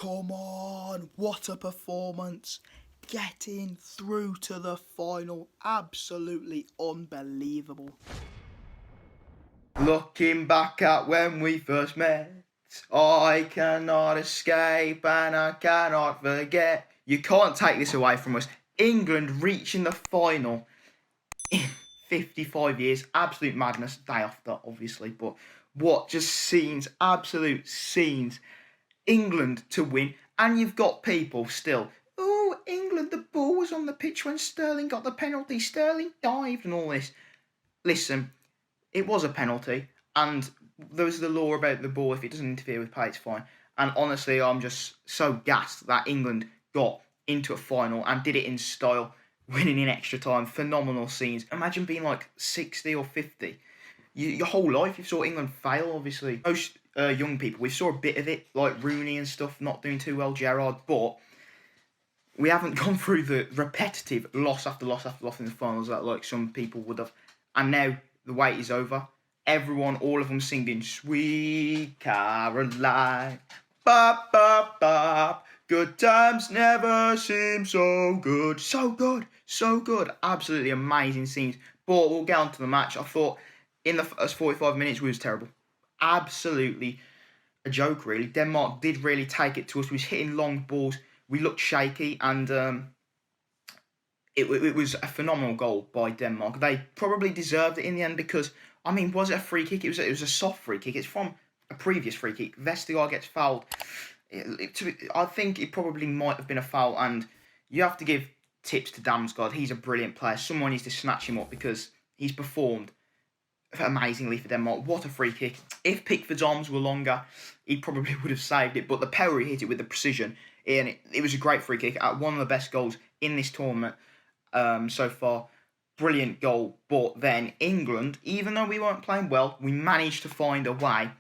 Come on, what a performance. Getting through to the final, absolutely unbelievable. Looking back at when we first met, I cannot escape and I cannot forget. You can't take this away from us. England reaching the final in 55 years. Absolute madness. Day after, obviously. But what just scenes, absolute scenes. England to win. And you've got people still, oh, England, the ball was on the pitch when Sterling got the penalty. Sterling dived and all this. Listen, it was a penalty, and there was the law about the ball. If it doesn't interfere with play, it's fine. And honestly, I'm just so gassed that England got into a final and did it in style, winning in extra time. Phenomenal scenes. Imagine being like 60 or 50. Your whole life you've saw England fail, obviously. Most young people, we saw a bit of it, like Rooney and stuff, not doing too well, Gerrard, but we haven't gone through the repetitive loss after loss after loss in the finals that like some people would have. And now the wait is over. Everyone, all of them singing Sweet Caroline. Bop, bop, bop. Good times never seem so good. So good, so good. Absolutely amazing scenes. But we'll get on to the match. I thought in the first 45 minutes we was terrible. Absolutely a joke, really. Denmark did really take it to us. We was hitting long balls. We looked shaky, and it was a phenomenal goal by Denmark. They probably deserved it in the end because, I mean, was it a free kick? It was a soft free kick. It's from a previous free kick. Vestergaard gets fouled. I think it probably might have been a foul, and you have to give tips to Damsgaard. He's a brilliant player. Someone needs to snatch him up because he's performed amazingly for Denmark. What a free kick. If Pickford's arms were longer, he probably would have saved it, but the power he hit it with the precision, and it was a great free kick. One of the best goals in this tournament so far. Brilliant goal. But then England, even though we weren't playing well, we managed to find a way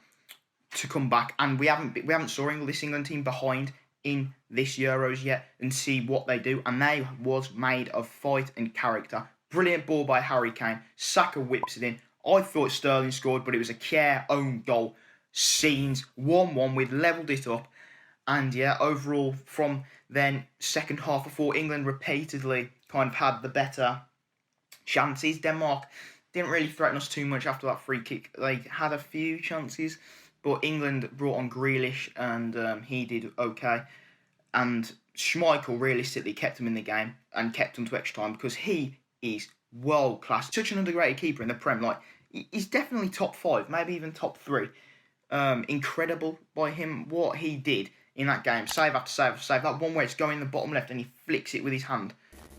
to come back, and we haven't saw this England team behind in this Euros yet and see what they do, and they was made of fight and character. Brilliant ball by Harry Kane. Saka whips it in. I thought Sterling scored, but it was a Kjaer own goal. Scenes 1-1. We'd levelled it up. And yeah, overall, from then second half, I thought England repeatedly kind of had the better chances. Denmark didn't really threaten us too much after that free kick. They had a few chances, but England brought on Grealish, and he did okay. And Schmeichel realistically kept him in the game and kept him to extra time because he is world class. Such an underrated keeper in the Prem. Like, he's definitely top 5, maybe even top 3. Incredible by him what he did in that game. Save after save after save. That one where it's going in the bottom left and he flicks it with his hand.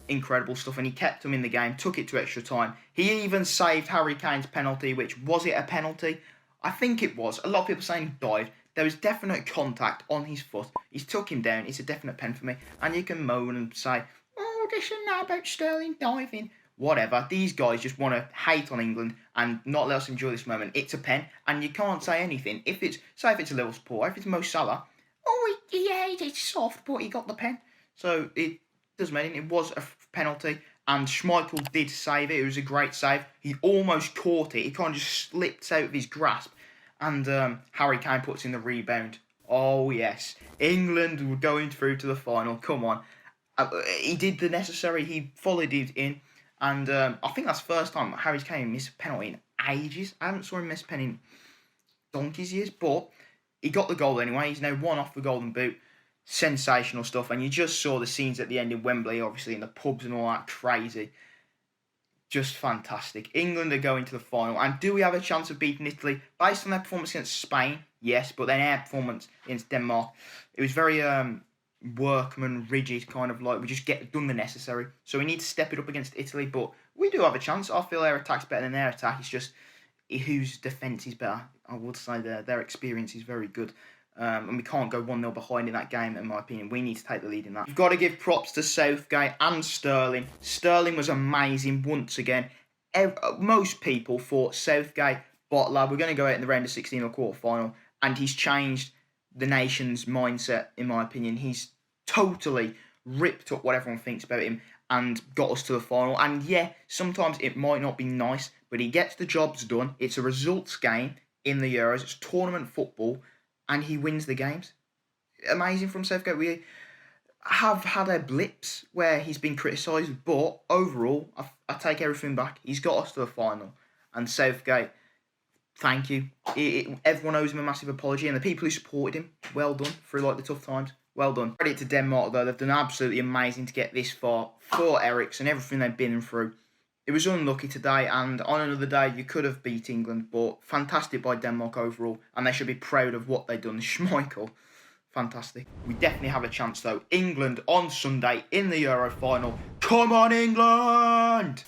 Incredible stuff. And he kept him in the game, took it to extra time. He even saved Harry Kane's penalty, which was it a penalty? I think it was. A lot of people saying he dived. There was definite contact on his foot. He's took him down. It's a definite pen for me. And you can moan and say, oh, this and that about Sterling diving. Whatever. These guys just want to hate on England and not let us enjoy this moment. It's a pen, and you can't say anything. If it's a Liverpool supporter, if it's Mo Salah, it's soft, but he got the pen. So it doesn't matter. It was a penalty, and Schmeichel did save it. It was a great save. He almost caught it. He kind of just slipped out of his grasp, and Harry Kane puts in the rebound. Oh yes, England were going through to the final. Come on, he did the necessary. He followed it in. And I think that's the first time Harry Kane missed a penalty in ages. I haven't saw him miss a pen in donkey's years, but he got the goal anyway. He's now won off the Golden Boot. Sensational stuff. And you just saw the scenes at the end in Wembley, obviously, in the pubs and all that. Crazy. Just fantastic. England are going to the final. And do we have a chance of beating Italy? Based on their performance against Spain, yes. But then our performance against Denmark, it was very workman, rigid, kind of like we just done the necessary. So we need to step it up against Italy, but we do have a chance. I feel their attack's better than their attack. It's just whose defence is better. I would say their experience is very good. And we can't go 1-0 behind in that game, in my opinion. We need to take the lead in that. We've got to give props to Southgate and Sterling. Sterling was amazing once again. Most people thought Southgate, Bottler, we're going to go out in the round of 16 or quarter final, and he's changed the nation's mindset, in my opinion. He's totally ripped up what everyone thinks about him and got us to the final. And yeah, sometimes it might not be nice, but he gets the jobs done. It's a results game in the Euros. It's tournament football, and he wins the games. amazing from Southgate. We have had our blips where he's been criticised, but overall, I take everything back. He's got us to the final. And Southgate, thank you. Everyone owes him a massive apology, and the people who supported him, well done through like the tough times. Well done. Credit to Denmark though, they've done absolutely amazing to get this far for Eriksen, everything they've been through. It was unlucky today, and on another day you could have beat England, but fantastic by Denmark overall, and they should be proud of what they've done. Schmeichel, fantastic. We definitely have a chance though. England on Sunday in the Euro final. Come on, England!